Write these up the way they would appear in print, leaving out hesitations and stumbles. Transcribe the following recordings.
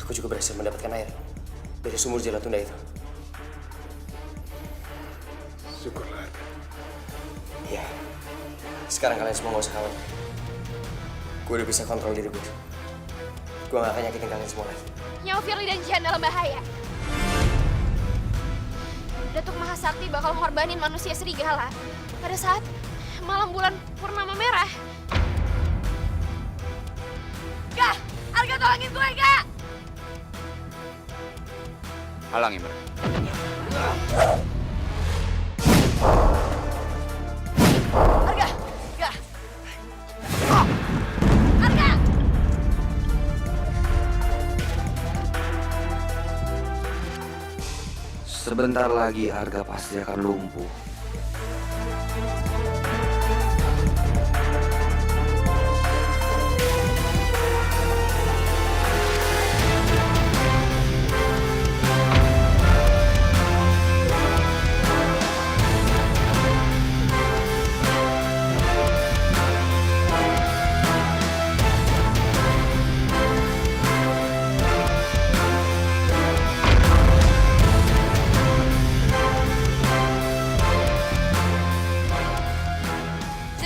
Aku juga berhasil mendapatkan air dari sumur Jalan Tunda itu. Syukurlah, Arga. Iya. Sekarang kalian semua gak usah khawatir. Gue udah bisa kontrol diri gue. Gue gak akan nyakitin kalian semua lagi. Nyawa Firly dan Jihan dalam bahaya. Datuk Mahasakti bakal ngorbanin manusia serigala pada saat malam bulan purnama merah. Gak! Arga tolongin gue, Gak! Halangi mereka. Arga! Gak! Arga! Sebentar lagi Arga pasti akan lumpuh.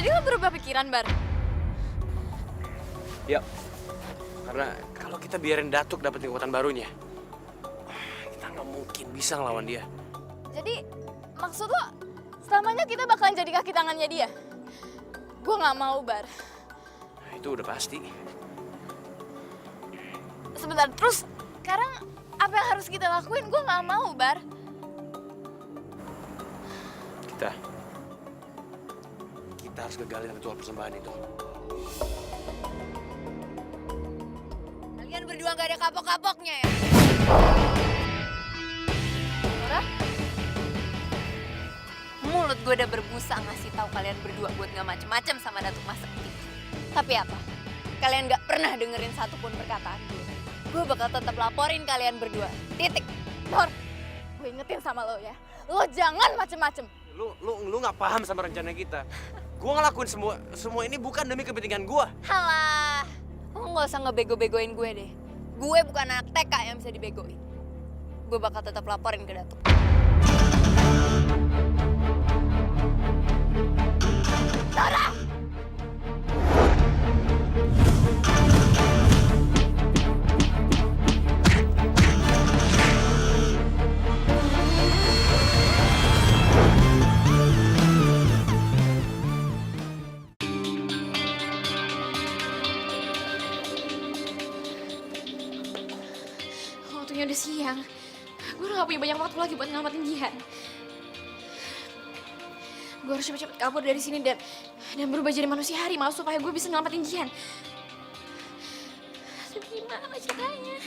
Jadi lo berubah pikiran, Bar? Ya. Karena kalau kita biarin Datuk dapat kekuatan barunya, kita nggak mungkin bisa ngelawan dia. Jadi, maksud lo selamanya kita bakalan jadi kaki tangannya dia? Gue nggak mau, Bar. Nah, itu udah pasti. Sebentar, terus sekarang apa yang harus kita lakuin? Gue nggak mau, Bar. Kita harus gagalin ritual persembahan itu. Kalian berdua nggak ada kapok-kapoknya ya? Nora? Mulut gue udah berbusa ngasih tahu kalian berdua buat nggak macem-macem sama Datuk Mahasakti. Tapi apa? Kalian nggak pernah dengerin satupun perkataan gue. Gue bakal tetap laporin kalian berdua. Titik. Nor, gue ingetin sama lo ya. Lo jangan macem-macem. Lu nggak paham sama rencana kita. Gue ngelakuin semua ini bukan demi kepentingan gue. Halah, lo nggak usah ngebego-begoin gue deh. Gue bukan anak TK yang bisa dibegoin. Gue bakal tetap laporin ke Datuk. Nora! Waktunya udah siang. Gue udah gak punya banyak waktu lagi buat ngamatin Jihan. Gue harus cepet-cepet kabur dari sini dan berubah jadi manusia harimau supaya gue bisa ngamatin Jihan. Tapi gimana ceritanya?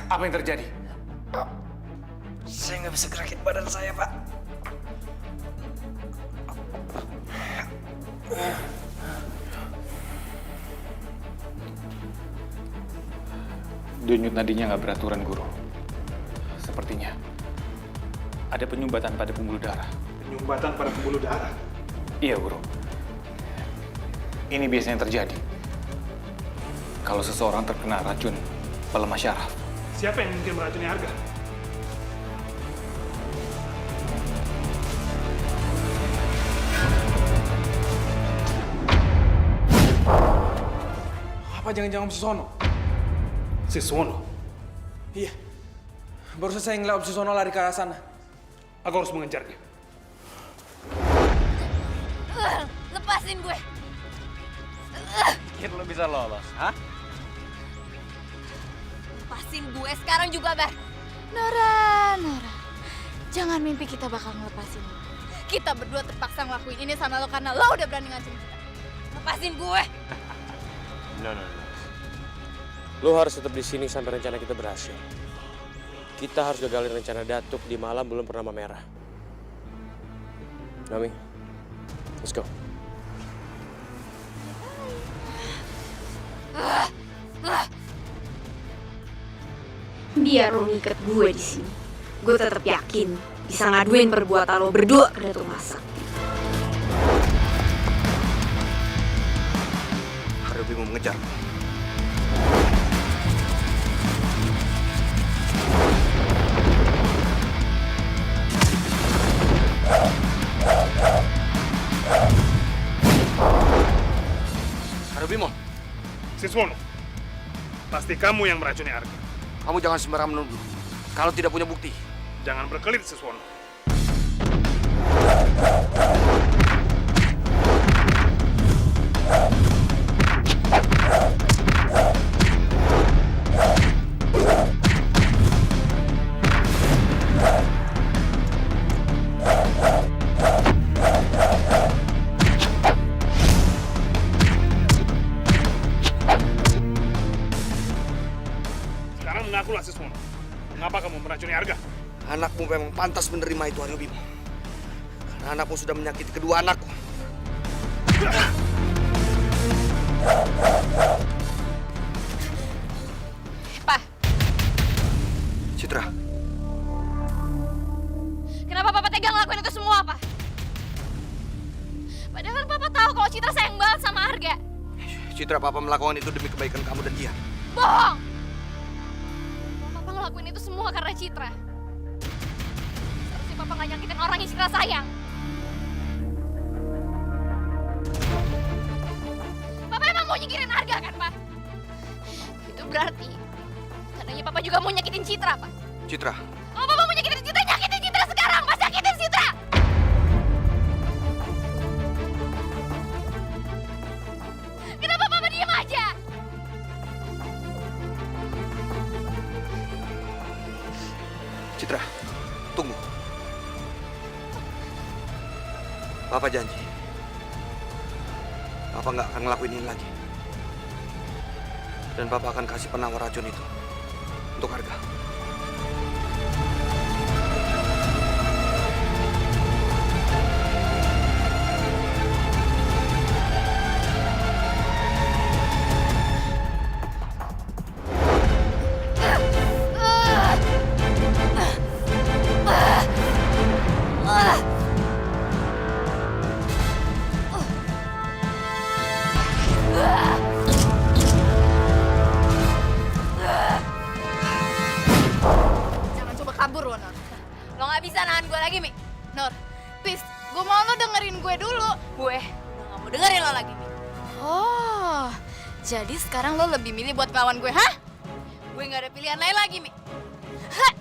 Apa yang terjadi? Saya nggak bisa gerakin badan saya, Pak. Denyut nadinya nggak beraturan, Guru. Sepertinya ada penyumbatan pada pembuluh darah. Penyumbatan pada pembuluh darah? Iya, Guru. Ini biasanya terjadi kalau seseorang terkena racun pelemah syaraf. Siapa yang mungkin meracuni Arga? Apa jangan-jangan Om Susono? Siswono? Iya. Baru selesai ngeliat Om Susono lari ke arah sana. Aku harus mengejarnya. Lepasin gue. Pikir lo bisa lolos, hah? Lepasin gue sekarang juga, Bar. Nora. Jangan mimpi kita bakal ngelepasin lo. Kita berdua terpaksa ngelakuin ini sama lo karena lo udah berani ngancem kita. Lepasin gue. No. Lo harus tetap di sini sampai rencana kita berhasil. Kita harus gagalin rencana Datuk di malam belum pernama merah. Nami, let's go. Biar lo ngikat gue di sini, gue tetap yakin bisa ngaduin perbuatan lo berdua ke Datuk Masakti. Harubi mau mengejar. Harubimo, Siswono, pasti kamu yang meracuni Arga. kamu jangan sembarangan menuduh. Kalau tidak punya bukti, Jangan berkelit, Siswono. Sekarang mengakulah, Siswono. Mengapa kamu meracuni Arga? anakmu memang pantas menerima itu, Harubimo. Karena anakmu sudah menyakiti kedua anakku. Pak, Citra, kenapa Papa tega ngelakuin itu semua, Pak? Padahal Papa tahu kalau Citra sayang banget sama Arga. Citra, Papa melakukan itu demi kebaikan kamu dan dia. Bohong! Papa ngelakuin itu semua karena Citra. Seharusnya Papa gak nyakitin orang yang Citra sayang. Papa emang mau nyikirin Arga kan, Pak? Itu berarti tandanya Papa juga mau nyakitin Citra, Pak. Citra, Kalau Papa mau nyakitin Citra sekarang, Pak. Nyakitin Citra! Kenapa Papa diem aja? Citra, tunggu. Papa janji, Papa nggak akan ngelakuin ini lagi. Dan Papa akan kasih penawar racun itu untuk Arga. Jangan coba kabur lo, Nor. Lo gak bisa nahan gue lagi, Mi. Nor, please, gue mau lo dengerin gue dulu. Gue udah gak mau dengerin lo lagi, Mi. Oh, jadi sekarang lo lebih milih buat kawan gue, hah? Gue gak ada pilihan lain lagi, Mi. Hah?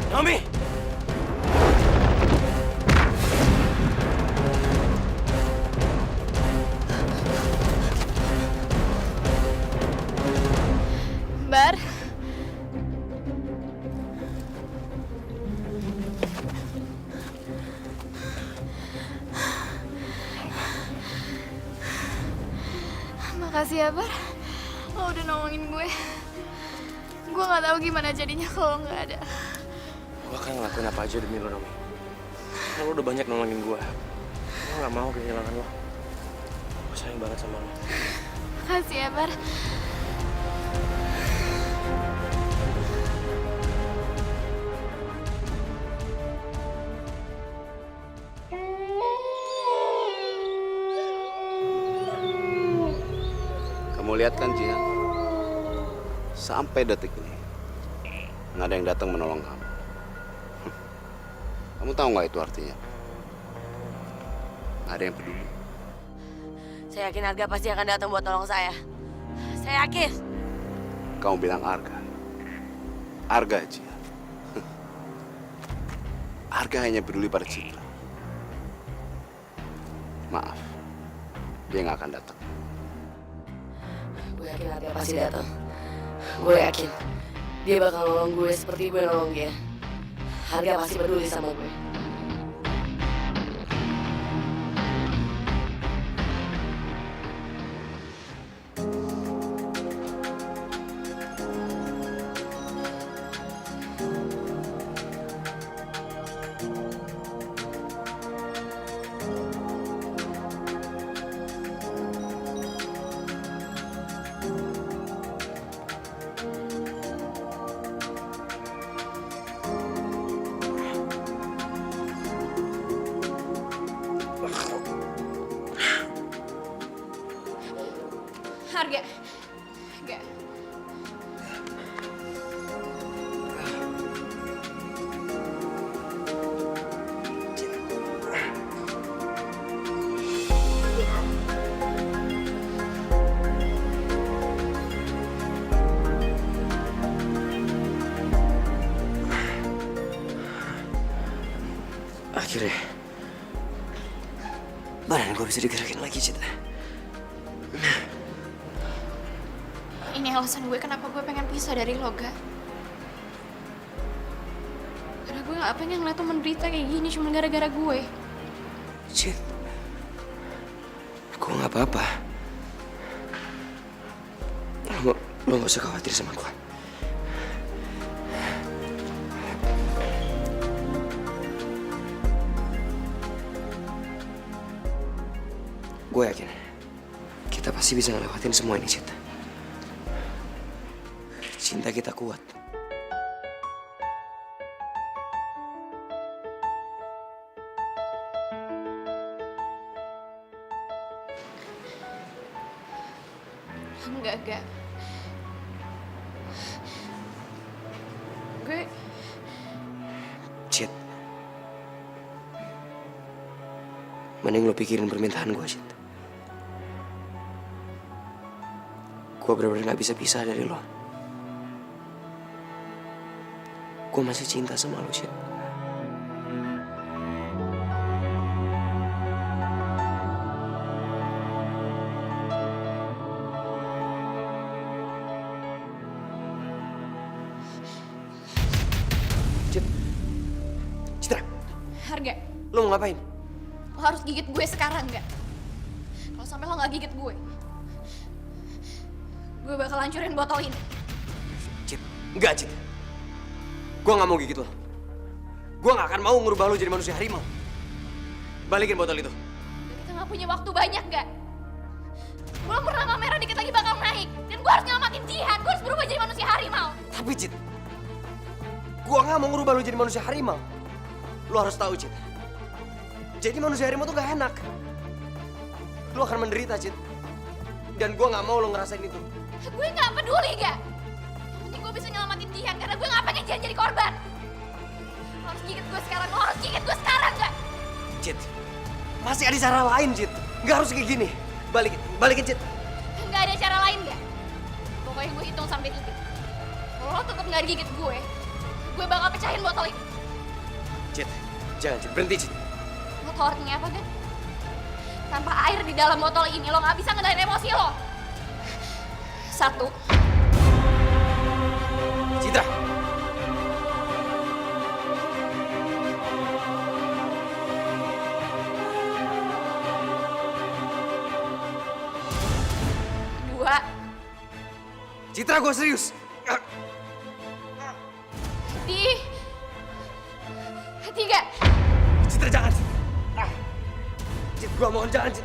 Nami! Bar. Makasih ya, Bar. Lo udah nolongin gue. Gue gak tahu gimana jadinya kalau nggak ada. Gue akan ngelakuin apa aja demi lo, Nami. Karena lo udah banyak nolongin gue. Gue gak mau kehilangan lo. Gue sayang banget sama lo. Makasih ya, Bar. Kamu lihat kan, Jihan? Sampai detik ini, nggak ada yang datang menolong kamu. Kamu tahu nggak itu artinya? Nggak ada yang peduli. Saya yakin Arga pasti akan datang buat tolong saya. Saya yakin. Kamu bilang Arga. Arga aja. Arga hanya peduli pada Citra. Maaf, dia nggak akan datang. Gue yakin Arga pasti datang. Gue yakin dia bakal nolong gue seperti gue nolong dia. Arga pasti peduli sama gue. Arga. Enggak. Akhirnya, badan gue bisa digerakin lagi, Cita. Ini alasan gue kenapa gue pengen pisah dari lo, Ga. Karena gue gak pengen ngeliat lo menderita kayak gini cuma gara-gara gue. Cit, gue gak apa-apa. Lo gak usah khawatir sama gue. Gue yakin kita pasti bisa ngelewatin semua ini, Cita. Cinta kita kuat. Enggak. Gue... Cit. Mending lo pikirin permintaan gue, Cit. Gue bener-bener gak bisa pisah dari lo. Gue masih cinta sama lo, Cit. Citra, Arga, lo mau ngapain? lo harus gigit gue sekarang, Ga. Kalau sampai lo gak gigit gue bakal hancurin botol ini. Cit, enggak, Cit. Gue gak mau gigit lo. Gue gak akan mau ngerubah lo jadi manusia harimau. Balikin botol itu. Kita gak punya waktu banyak, Ga. Belum pernah merah dikit lagi bakal naik. Dan gue harus nyelamatin Jihan. Gue harus berubah jadi manusia harimau. Tapi, Cit, gue gak mau ngerubah lo jadi manusia harimau. Lo harus tahu, Cit. Jadi manusia harimau tuh gak enak. Lo akan menderita, Cit. Dan gue gak mau lo ngerasain itu. Gue gak peduli, Ga. Yang penting gue bisa nyelamatin Jihan. Karena gue gak pengen Jihan jadi korban. Lo harus gigit gue sekarang. Lo harus gigit gue sekarang, Ga. Cit, masih ada cara lain, Cit. Gak harus kayak gini. Balikin, Cit. Gak ada cara lain, Ga. Pokoknya gue hitung sampai 3. Kalau lo tetep gak gigit gue bakal pecahin botol ini. Cit, jangan, Cit. Berhenti, Cit. Lo tau artinya apa, Ga? Tanpa air di dalam botol ini, lo gak bisa ngendaliin emosi lo. 1. Citra. 2. Citra, gue serius. 3. Citra, jangan. Cit, gue mohon jangan, Cit.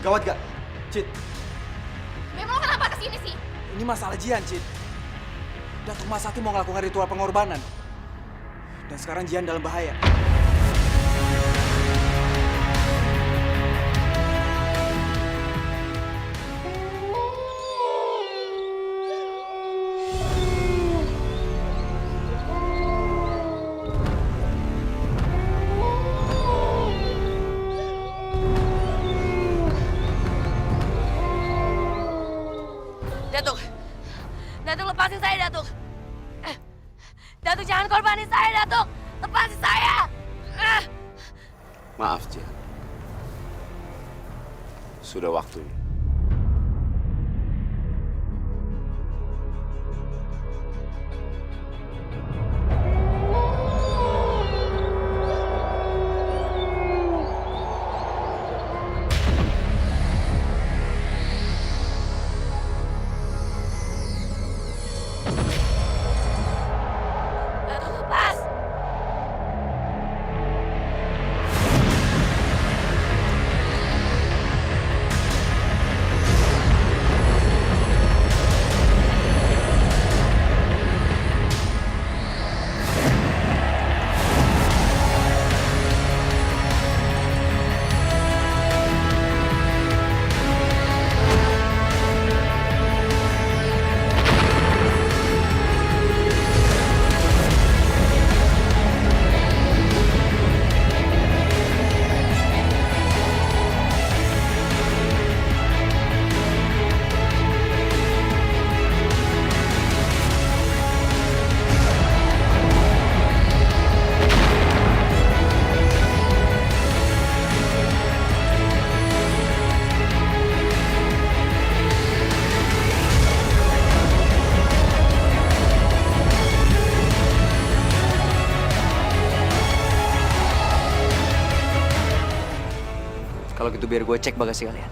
Gawat gak? Cit, Memang lo kenapa kesini sih? ini masalah Jihan, Cid. Datuk Mas Sakti mau ngelakukan ritual pengorbanan. Dan sekarang Jihan dalam bahaya. Datuk. Datuk, jangan korbani saya, Datuk. Lepasi saya. Maaf, Jihan. Sudah waktunya. Datuk, lepas. Kalau gitu biar gue cek bagasi kalian.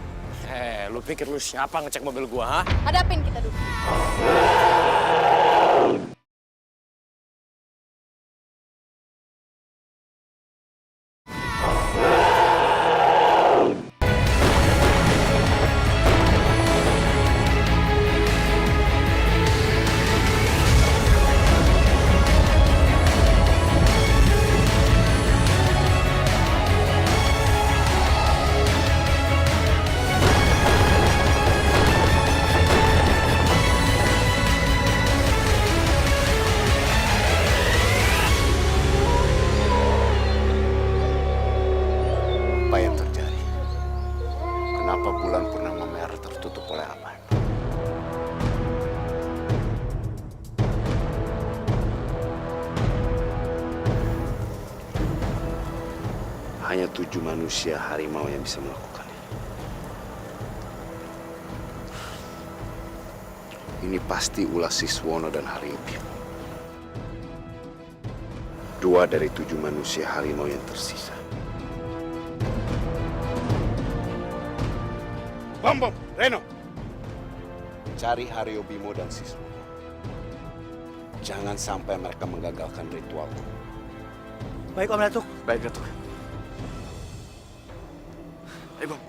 Lu pikir lu siapa ngecek mobil gua, ha? Hadapin kita dulu. Apa yang terjadi? Kenapa bulan purnama merah tertutup oleh awan? Hanya 7 manusia harimau yang bisa melakukannya. Ini pasti ulah Siswono dan Harimpi. 2 dari 7 manusia harimau yang tersisa. Bom, Reno. Cari Haryo Bimo dan Siswono. Jangan sampai mereka menggagalkan ritualku. Baik, Om Datuk. Baik, Datuk. Ayo, Bang.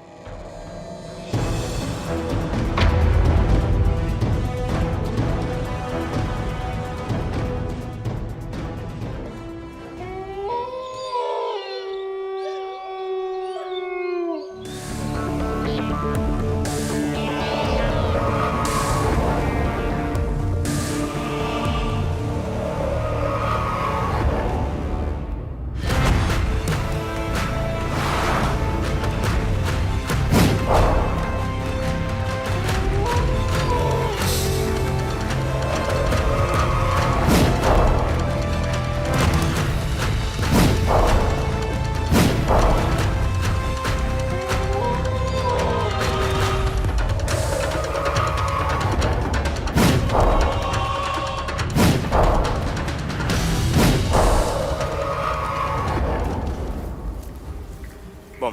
Bom,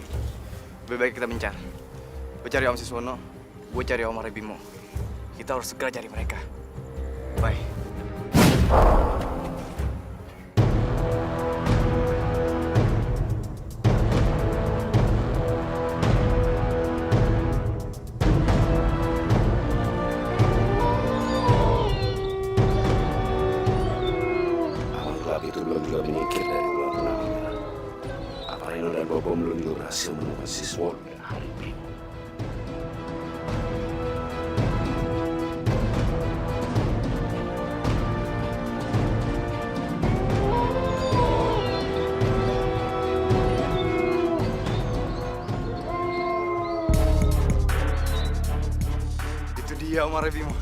lebih baik kita mencar. Gue cari Om Siswono, gue cari Om Harimau. Kita harus segera cari mereka. Bye. Awan gelap itu belum juga menyingkir dari bulan purnama merah. Apa Reno dan Bobom belum juga berhasil menemukan Siswono dan Harimau. Itu dia Om Harimau.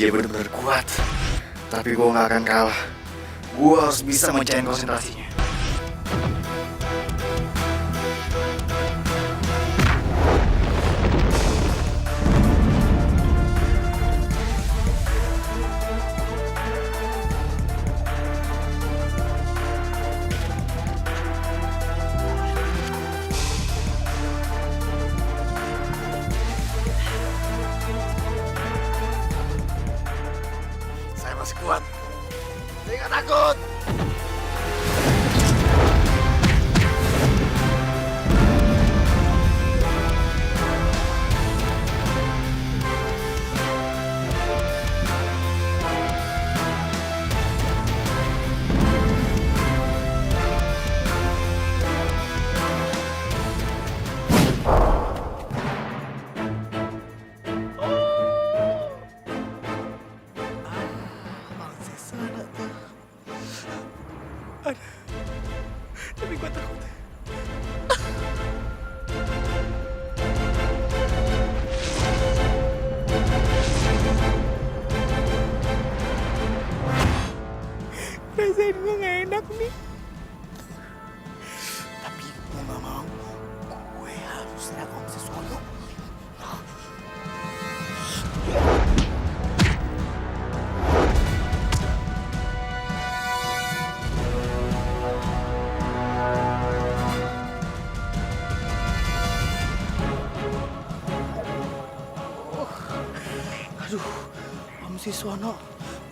Dia benar-benar kuat. Tapi gue gak akan kalah. Gue harus bisa mencairkan konsentrasinya. Saya masih kuat. Saya gak takut. Tapi gue takut. Rasain gue gak enak nih. Tapi mau gak mau, gue harus lakukan sesuatu. Aduh, Om Siswono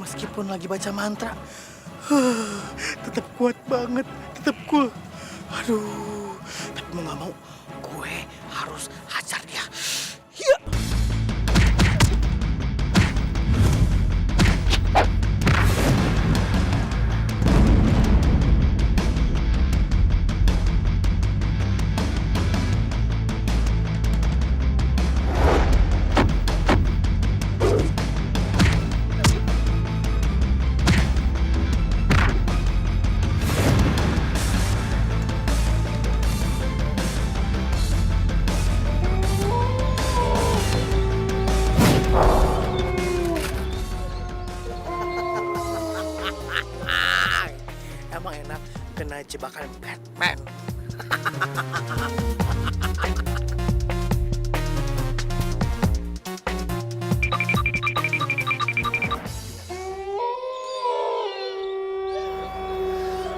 meskipun lagi baca mantra, tetap kuat banget, tetap cool. Aduh, tapi mau gak mau, gue harus hajar dia. Iya. Emang enak kena jebakan Batman.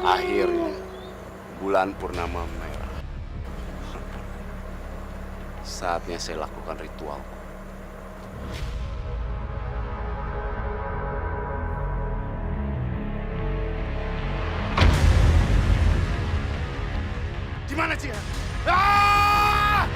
Akhirnya, bulan purnama merah. Saatnya saya lakukan ritual. Di mana Jihan? Ah!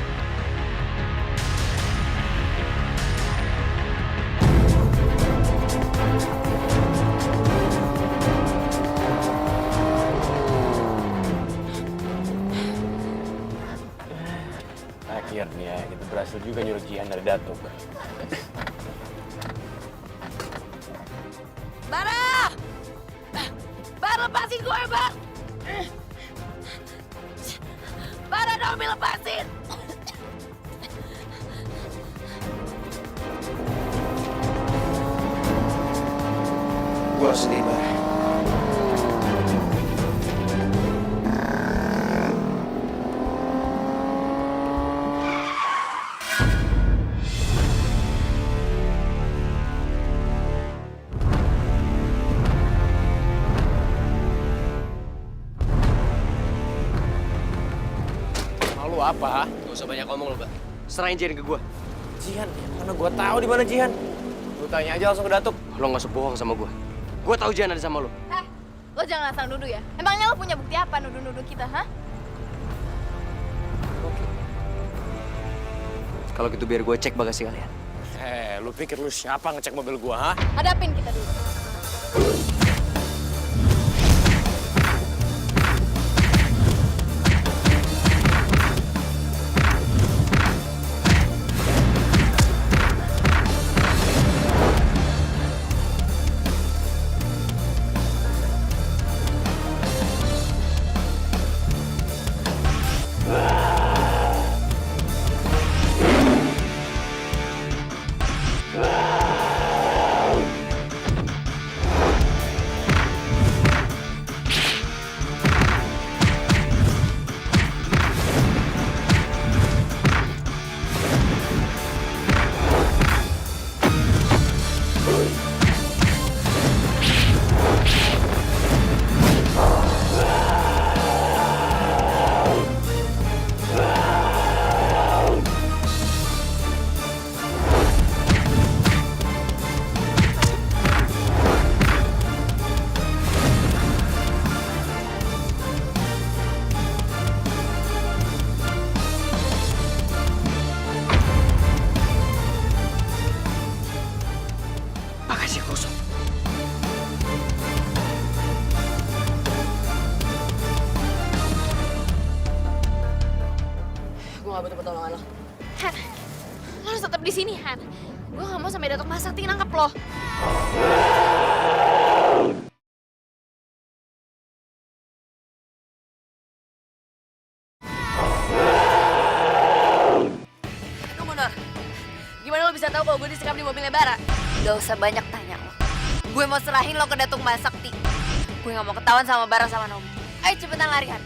Akhirnya kita berhasil juga nyuruh Jihan dari Datuk. Bara! Bara, lepasin gue, Bar! Bara, Naomi, lepasin! Gue harus sendiri, Bar. Lu apa? Gak usah banyak ngomong lo, Mbak. Serahin Jihan ke gue. Jihan? Mana gua tahu di mana Jihan? Lu tanya aja langsung ke Datuk. Lo gak usah bohong sama gue. Gue tahu Jihan ada sama lo. Lo jangan asal nuduh ya. Emangnya lo punya bukti apa nuduh-nuduh kita, hah? Kalau gitu biar gue cek bagasi kalian. Lu pikir lu siapa ngecek mobil gua, ha? Hadapin kita dulu. pertolongan lo. Han, lo harus tetap di sini, Han. Gue gak mau sampai Datuk Masakti nangkep lo. Tunggu, Nor. Gimana lo bisa tahu kalau gue disekap di mobilnya Bara? Gak usah banyak tanya lo. Gue mau serahin lo ke Datuk Masakti. Gue gak mau ketahuan sama Bara sama Nomi. Ayo cepetan lari, Han.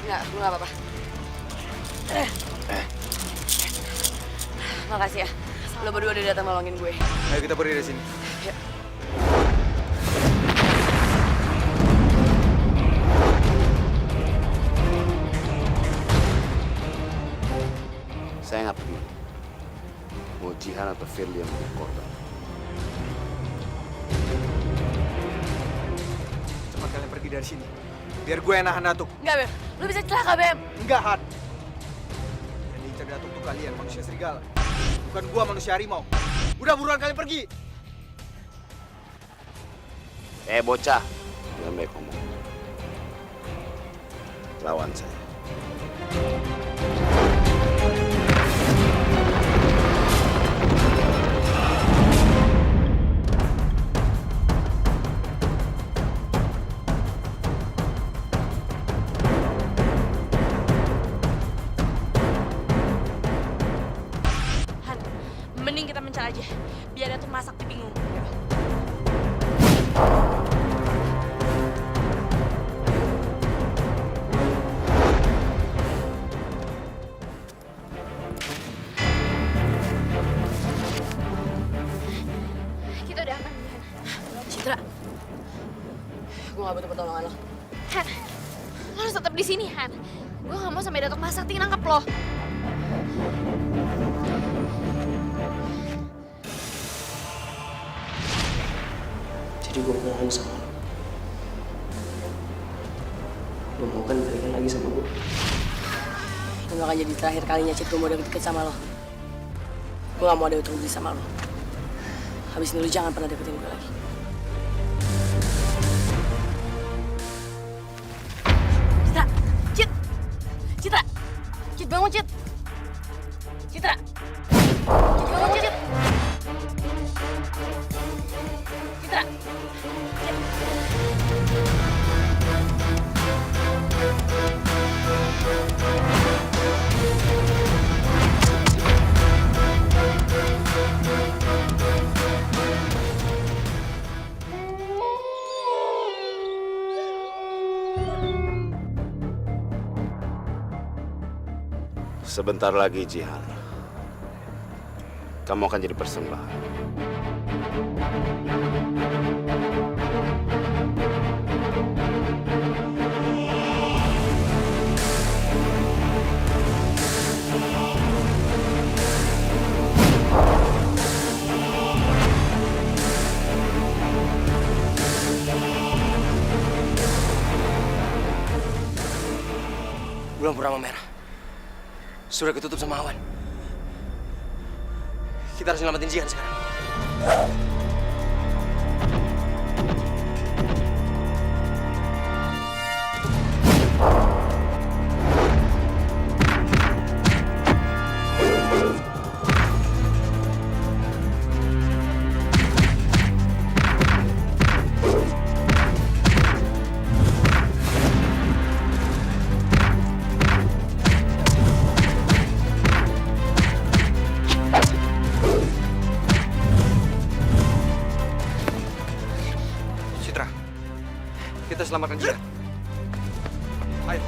Enggak, gue gak apa-apa. Makasih ya. Lo berdua udah datang nolongin gue. Ayo kita pergi dari sini. Ya. Saya nggak peduli. Mau Jihan atau Firly yang menjadi korban. Cepat kalian pergi dari sini. Biar gue yang nahan Datuk. Enggak, Bem. Lo bisa celaka, Bem. Enggak, Han. Yang diincar Datuk tuh kalian, manusia serigala. Bukan gua manusia harimau. Udah buruan kalian pergi. Bocah. Jangan baik ngomong. Lawan saya. Han, mending kita mencar aja. Biar Datuk Masakti bingung. Kita udah aman, Han. Citra. Gue gak butuh pertolongan lo. Han, lo harus tetap di sini, Han. Gue gak mau sampai Datuk Masakti nangkep lo. Jadi gue mohon sama lo. Lo mau kan balikan lagi sama gue? Ini bakal jadi terakhir kalinya Cit gue mau deket-deket sama lo. Gue gak mau ada utang budi sama lo. Habis ini lo jangan pernah deketin gue lagi. Citra! Cit! Citra! Cit, bangun, Cit! Citra! Cit, bangun, Cit! Citra! Sebentar lagi, Jihan. Kamu akan jadi persembahan. Bulan purnama merah. Sudah ketutup sama awan. Kita harus nyelamatin Jihan sekarang. Kita selamatkan Jihan. Ayo.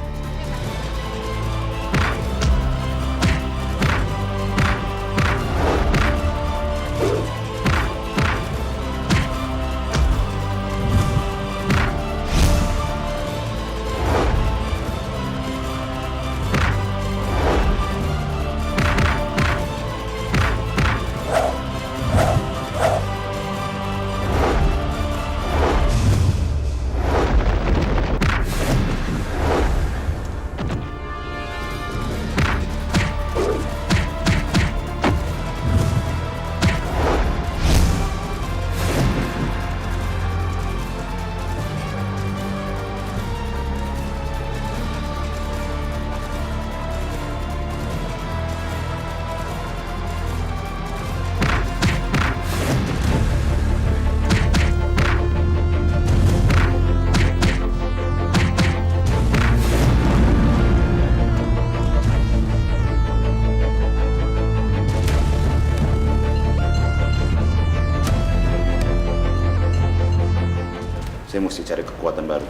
Saya mesti cari kekuatan baru.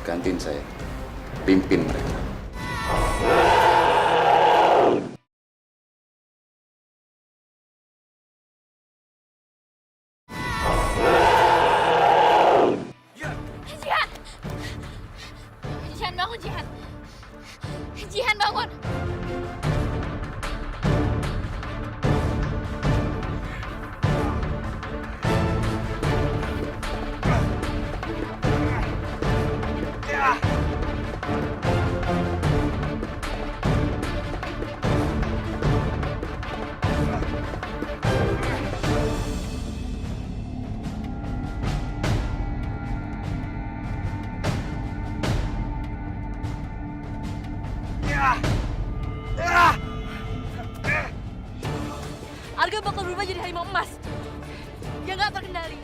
Gantiin saya. Pimpin mereka. Jihan! Jihan bangun, Jihan! Jihan bangun! Arga bakal berubah jadi harimau emas. Dia nggak terkendali.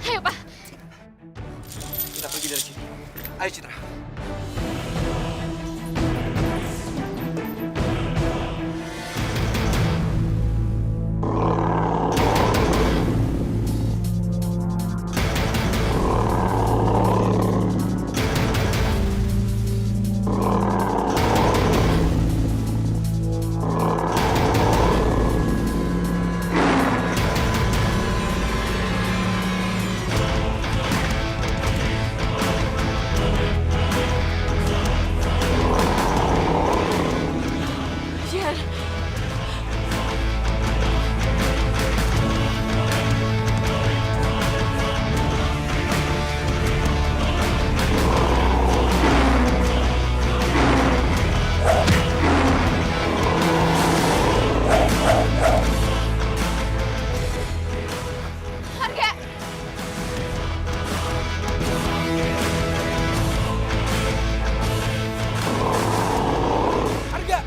Ayo, Pak. Kita pergi dari sini. Ayo, Citra. Jihan. Arga! Arga!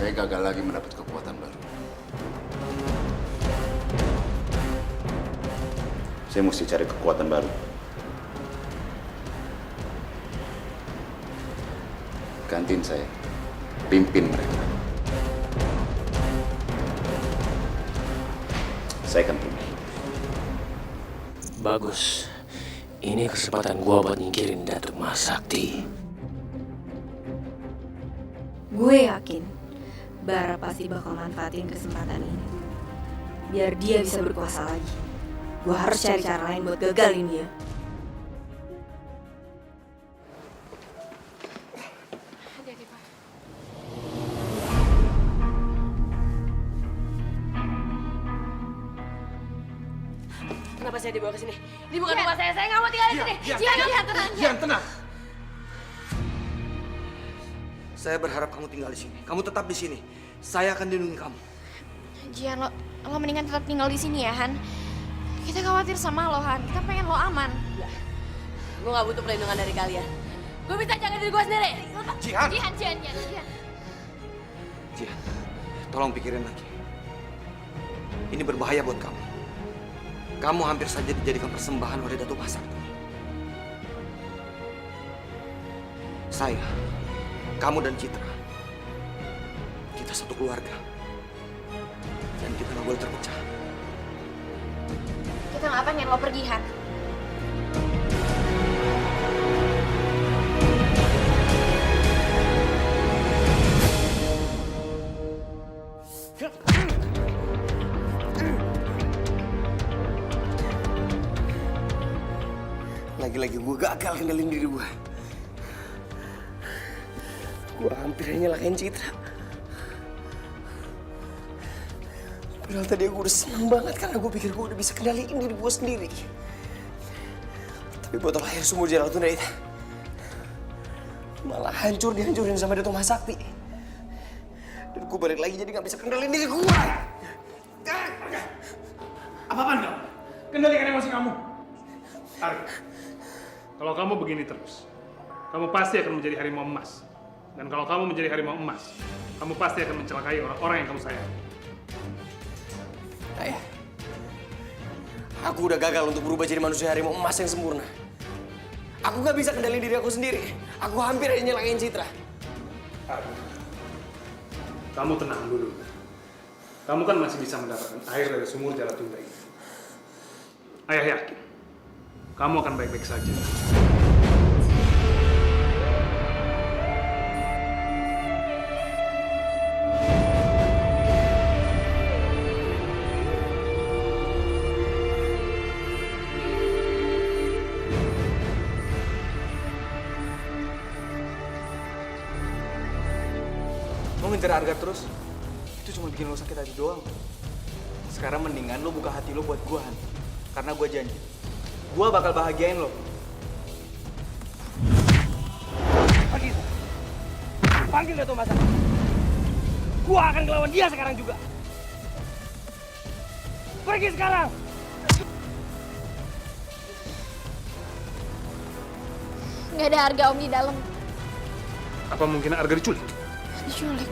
Saya gagal lagi mendapat kekuatan baru. Saya mesti cari kekuatan baru. Gantiin saya. Pimpin mereka. Saya akan pergi. Bagus. Ini kesempatan gua buat nyingkirin Datuk Mahasakti. Gue yakin Bara pasti bakal manfaatin kesempatan ini biar dia bisa berkuasa lagi. Gue harus cari cara lain buat gagalin dia. Hati-hati, Pak. Kenapa saya dibawa ke sini? Ini bukan rumah saya nggak mau tinggal di sini. Jihan, tenang. Jihan, tenang. Saya berharap kamu tinggal di sini. Kamu tetap di sini. Saya akan lindungi kamu. Jihan, lo mendingan tetap tinggal di sini ya, Han. Kita khawatir sama lo, Han. Kita pengen lo aman. Gue nggak butuh perlindungan dari kalian. Gue bisa jaga diri gue sendiri. Jihan! Jihan. Jihan, tolong pikirin lagi. Ini berbahaya buat kamu. Kamu hampir saja dijadikan persembahan oleh Datuk Mahasakti. Saya, kamu dan Citra, kita satu keluarga. Dan kita nggak boleh terpecah. Kita nggak pengen lo pergi, Han. Lagi-lagi gue gagal kendalin diri gue. Gue hampir nyelakain Citra. Padahal tadi gue udah seneng banget karena gue pikir gue udah bisa kendaliin diri gue sendiri. Tapi botol air sumur Jalatunda itu malah dihancurin sama Datuk Mahasakti. Dan gue balik lagi jadi gak bisa kendaliin diri gue. Apa-apaan kamu? Kendalikan emosi kamu. Arga, kalau kamu begini terus, kamu pasti akan menjadi harimau emas. Dan kalau kamu menjadi harimau emas, kamu pasti akan mencelakai orang-orang yang kamu sayangi. Ayah, aku udah gagal untuk berubah jadi manusia harimau emas yang sempurna. Aku gak bisa kendaliin diri aku sendiri. Aku hampir aja nyelakain Citra. Arga, kamu tenang dulu. Kamu kan masih bisa mendapatkan air dari sumur Jalatunda ini. Ayah yakin, kamu akan baik-baik saja. Lo ngejar harga terus, itu cuma bikin lo sakit hati doang. Sekarang mendingan lo buka hati lo buat gue, Han. Karena gue janji, gue bakal bahagiain lo. Panggil Datuk Mahasakti. Gue akan ngelawan dia sekarang juga. Pergi sekarang. Nggak ada harga Om di dalam. Apa mungkin Arga diculik? Diculik.